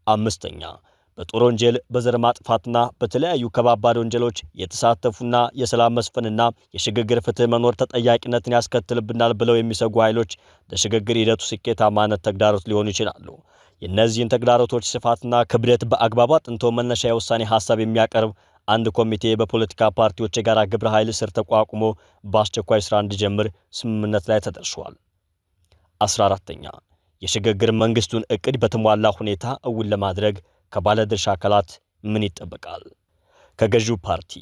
Speaker 1: አምስተኛ፣ በጦር ወንጀል፣ በዘር ማጥፋትና በተለያዩ ከባባድ ወንጀሎች የተሳተፉና የሰላም መስፈንና የሽግግር ፍትህ መኖር ተጠያቂነትን ያስከትልብናል ብለው የሚሰጉ ኃይሎች ለሽግግር ሂደቱ ስኬታማነት ተግዳሮት ሊሆኑ ይችላሉ። የእነዚህን ተግዳሮቶች ስፋትና ክብደት በአግባቡ አጥንቶ መነሻ የውሳኔ ሐሳብ የሚያቀርብ አንድ ኮሚቴ በፖለቲካ ፓርቲዎች የጋራ ግብረ ኃይል ስር ተቋቁሞ በአስቸኳይ ሥራ እንዲጀምር ስምምነት ላይ ተደርሷል። 14ኛ፣ የሽግግር መንግስቱን ዕቅድ በተሟላ ሁኔታ እውን ለማድረግ ከባለድርሻ አካላት ምን ይጠበቃል? ከገዢው ፓርቲ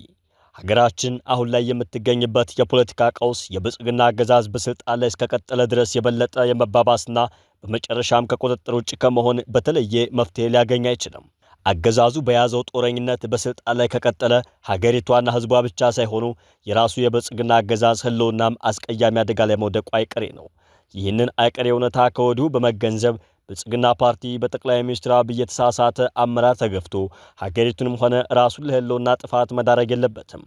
Speaker 1: ሀገራችን አሁን ላይ የምትገኝበት የፖለቲካ ቀውስ የብልጽግና አገዛዝ በስልጣን ላይ እስከቀጠለ ድረስ የበለጠ የመባባስና በመጨረሻም ከቁጥጥር ውጭ ከመሆን በተለየ መፍትሄ ሊያገኝ አይችልም። አገዛዙ በያዘው ጦረኝነት በስልጣን ላይ ከቀጠለ ሀገሪቷና ህዝቧ ብቻ ሳይሆኑ የራሱ የብልጽግና አገዛዝ ህልውናም አስቀያሚ አደጋ ላይ መውደቁ አይቀሬ ነው። ይህንን አይቀሬ እውነታ ከወዲሁ በመገንዘብ ብልጽግና ፓርቲ በጠቅላይ ሚኒስትር አብይ የተሳሳተ አመራር ተገፍቶ ሀገሪቱንም ሆነ ራሱን ለህልውና ጥፋት መዳረግ የለበትም።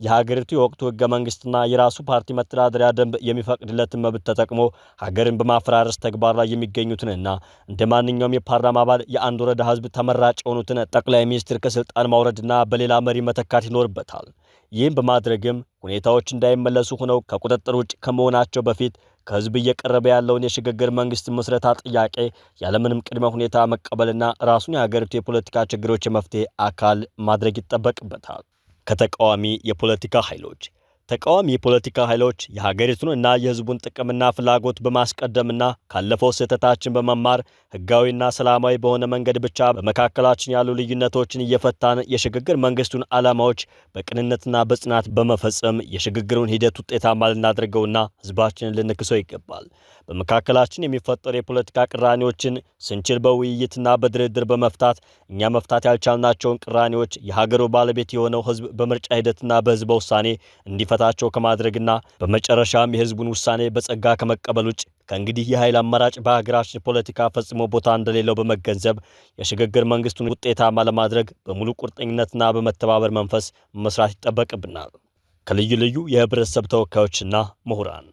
Speaker 1: የሀገሪቱ የወቅቱ ህገ መንግስትና የራሱ ፓርቲ መተዳደሪያ ደንብ የሚፈቅድለትን መብት ተጠቅሞ ሀገርን በማፈራረስ ተግባር ላይ የሚገኙትንና እንደ ማንኛውም የፓርላማ አባል የአንድ ወረዳ ህዝብ ተመራጭ የሆኑትን ጠቅላይ ሚኒስትር ከስልጣን ማውረድና በሌላ መሪ መተካት ይኖርበታል። ይህም በማድረግም ሁኔታዎች እንዳይመለሱ ሆነው ከቁጥጥር ውጭ ከመሆናቸው በፊት ከህዝብ እየቀረበ ያለውን የሽግግር መንግስት ምስረታ ጥያቄ ያለምንም ቅድመ ሁኔታ መቀበልና ራሱን የሀገሪቱ የፖለቲካ ችግሮች የመፍትሄ አካል ማድረግ ይጠበቅበታል። ከተቃዋሚ የፖለቲካ ኃይሎች ተቃዋሚ የፖለቲካ ኃይሎች የሀገሪቱን እና የህዝቡን ጥቅምና ፍላጎት በማስቀደምና ካለፈው ስህተታችን በመማር ህጋዊና ሰላማዊ በሆነ መንገድ ብቻ በመካከላችን ያሉ ልዩነቶችን እየፈታን የሽግግር መንግስቱን ዓላማዎች በቅንነትና በጽናት በመፈጸም የሽግግሩን ሂደት ውጤታማ ልናደርገውና ህዝባችንን ልንክሰው ይገባል። በመካከላችን የሚፈጠሩ የፖለቲካ ቅራኔዎችን ስንችል በውይይትና በድርድር በመፍታት እኛ መፍታት ያልቻልናቸውን ቅራኔዎች የሀገሩ ባለቤት የሆነው ህዝብ በምርጫ ሂደትና በህዝበ ውሳኔ እንዲፈታቸው ከማድረግና በመጨረሻም የህዝቡን ውሳኔ በጸጋ ከመቀበል ውጭ ከእንግዲህ የኃይል አማራጭ በሀገራችን ፖለቲካ ፈጽሞ ቦታ እንደሌለው በመገንዘብ የሽግግር መንግስቱን ውጤታማ ለማድረግ በሙሉ ቁርጠኝነትና በመተባበር መንፈስ መስራት ይጠበቅብናል። ከልዩ ልዩ የህብረተሰብ ተወካዮችና ምሁራን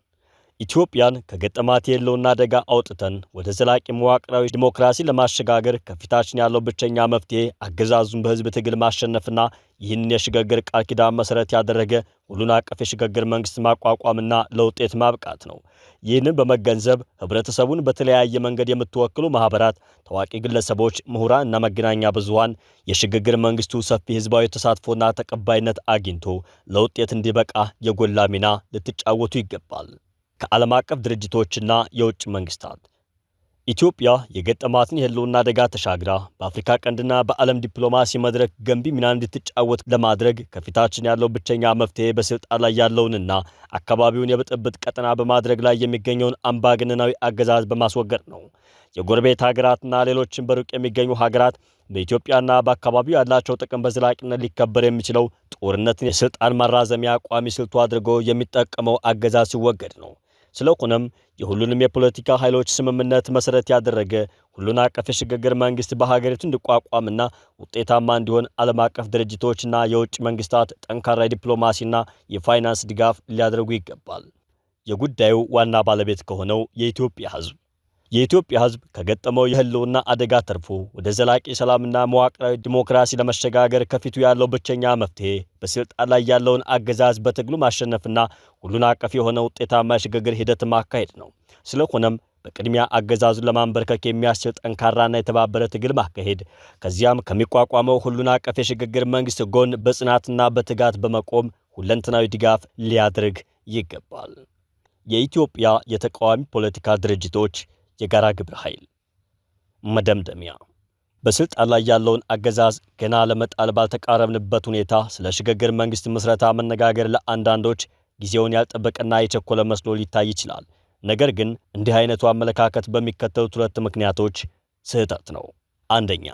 Speaker 1: ኢትዮጵያን ከገጠማት የህልውና አደጋ አውጥተን ወደ ዘላቂ መዋቅራዊ ዲሞክራሲ ለማሸጋገር ከፊታችን ያለው ብቸኛ መፍትሄ አገዛዙን በህዝብ ትግል ማሸነፍና ይህንን የሽግግር ቃል ኪዳን መሰረት ያደረገ ሁሉን አቀፍ የሽግግር መንግስት ማቋቋምና ለውጤት ማብቃት ነው። ይህንን በመገንዘብ ህብረተሰቡን በተለያየ መንገድ የምትወክሉ ማህበራት፣ ታዋቂ ግለሰቦች፣ ምሁራን እና መገናኛ ብዙሃን የሽግግር መንግስቱ ሰፊ ህዝባዊ ተሳትፎና ተቀባይነት አግኝቶ ለውጤት እንዲበቃ የጎላ ሚና ልትጫወቱ ይገባል። ከዓለም አቀፍ ድርጅቶችና የውጭ መንግስታት ኢትዮጵያ የገጠማትን የህልውና አደጋ ተሻግራ በአፍሪካ ቀንድና በዓለም ዲፕሎማሲ መድረክ ገንቢ ሚና እንድትጫወት ለማድረግ ከፊታችን ያለው ብቸኛ መፍትሄ በስልጣን ላይ ያለውንና አካባቢውን የብጥብጥ ቀጠና በማድረግ ላይ የሚገኘውን አምባገነናዊ አገዛዝ በማስወገድ ነው። የጎረቤት ሀገራትና ሌሎችን በሩቅ የሚገኙ ሀገራት በኢትዮጵያና በአካባቢው ያላቸው ጥቅም በዘላቂነት ሊከበር የሚችለው ጦርነትን የስልጣን ማራዘሚያ ቋሚ ስልቱ አድርጎ የሚጠቀመው አገዛዝ ሲወገድ ነው። ስለሆነም የሁሉንም የፖለቲካ ኃይሎች ስምምነት መሰረት ያደረገ ሁሉን አቀፍ የሽግግር መንግስት በሀገሪቱ እንዲቋቋምና ውጤታማ እንዲሆን ዓለም አቀፍ ድርጅቶችና የውጭ መንግስታት ጠንካራ የዲፕሎማሲና የፋይናንስ ድጋፍ ሊያደርጉ ይገባል። የጉዳዩ ዋና ባለቤት ከሆነው የኢትዮጵያ ህዝብ ከገጠመው የህልውና አደጋ ተርፎ ወደ ዘላቂ ሰላምና መዋቅራዊ ዲሞክራሲ ለመሸጋገር ከፊቱ ያለው ብቸኛ መፍትሄ በስልጣን ላይ ያለውን አገዛዝ በትግሉ ማሸነፍና ሁሉን አቀፍ የሆነ ውጤታማ የሽግግር ሂደት ማካሄድ ነው። ስለሆነም በቅድሚያ አገዛዙን ለማንበርከክ የሚያስችል ጠንካራና የተባበረ ትግል ማካሄድ፣ ከዚያም ከሚቋቋመው ሁሉን አቀፍ የሽግግር መንግስት ጎን በጽናትና በትጋት በመቆም ሁለንተናዊ ድጋፍ ሊያደርግ ይገባል። የኢትዮጵያ የተቃዋሚ ፖለቲካ ድርጅቶች የጋራ ግብረ ኃይል መደምደሚያ። በስልጣን ላይ ያለውን አገዛዝ ገና ለመጣል ባልተቃረብንበት ሁኔታ ስለ ሽግግር መንግስት ምስረታ መነጋገር ለአንዳንዶች ጊዜውን ያልጠበቀና የቸኮለ መስሎ ሊታይ ይችላል። ነገር ግን እንዲህ አይነቱ አመለካከት በሚከተሉት ሁለት ምክንያቶች ስህተት ነው። አንደኛ፣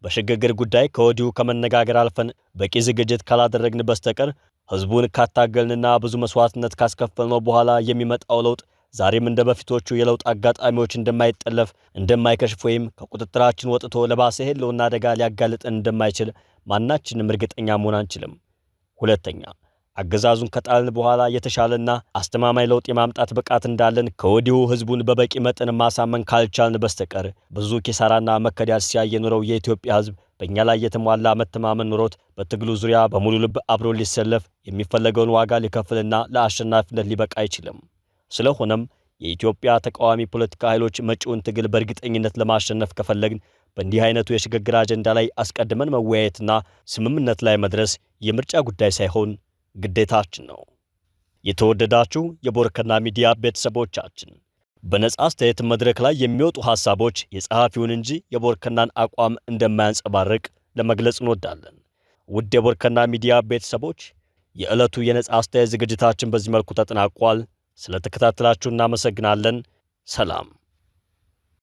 Speaker 1: በሽግግር ጉዳይ ከወዲሁ ከመነጋገር አልፈን በቂ ዝግጅት ካላደረግን በስተቀር ህዝቡን ካታገልንና ብዙ መስዋዕትነት ካስከፈልነው በኋላ የሚመጣው ለውጥ ዛሬም እንደ በፊቶቹ የለውጥ አጋጣሚዎች እንደማይጠለፍ፣ እንደማይከሽፍ ወይም ከቁጥጥራችን ወጥቶ ለባሰ ህልውና አደጋ ሊያጋልጠን እንደማይችል ማናችንም እርግጠኛ መሆን አንችልም። ሁለተኛ፣ አገዛዙን ከጣልን በኋላ የተሻለና አስተማማኝ ለውጥ የማምጣት ብቃት እንዳለን ከወዲሁ ህዝቡን በበቂ መጠን ማሳመን ካልቻልን በስተቀር ብዙ ኪሳራና መከዳት ሲያይ የኖረው የኢትዮጵያ ህዝብ በእኛ ላይ የተሟላ መተማመን ኑሮት በትግሉ ዙሪያ በሙሉ ልብ አብሮ ሊሰለፍ የሚፈለገውን ዋጋ ሊከፍልና ለአሸናፊነት ሊበቃ አይችልም። ስለሆነም የኢትዮጵያ ተቃዋሚ ፖለቲካ ኃይሎች መጪውን ትግል በእርግጠኝነት ለማሸነፍ ከፈለግን በእንዲህ አይነቱ የሽግግር አጀንዳ ላይ አስቀድመን መወያየትና ስምምነት ላይ መድረስ የምርጫ ጉዳይ ሳይሆን ግዴታችን ነው። የተወደዳችሁ የቦርከና ሚዲያ ቤተሰቦቻችን፣ በነጻ አስተያየት መድረክ ላይ የሚወጡ ሐሳቦች የጸሐፊውን እንጂ የቦርከናን አቋም እንደማያንጸባርቅ ለመግለጽ እንወዳለን። ውድ የቦርከና ሚዲያ ቤተሰቦች፣ የዕለቱ የነጻ አስተያየት ዝግጅታችን በዚህ መልኩ ተጠናቋል። ስለተከታተላችሁ እናመሰግናለን። ሰላም።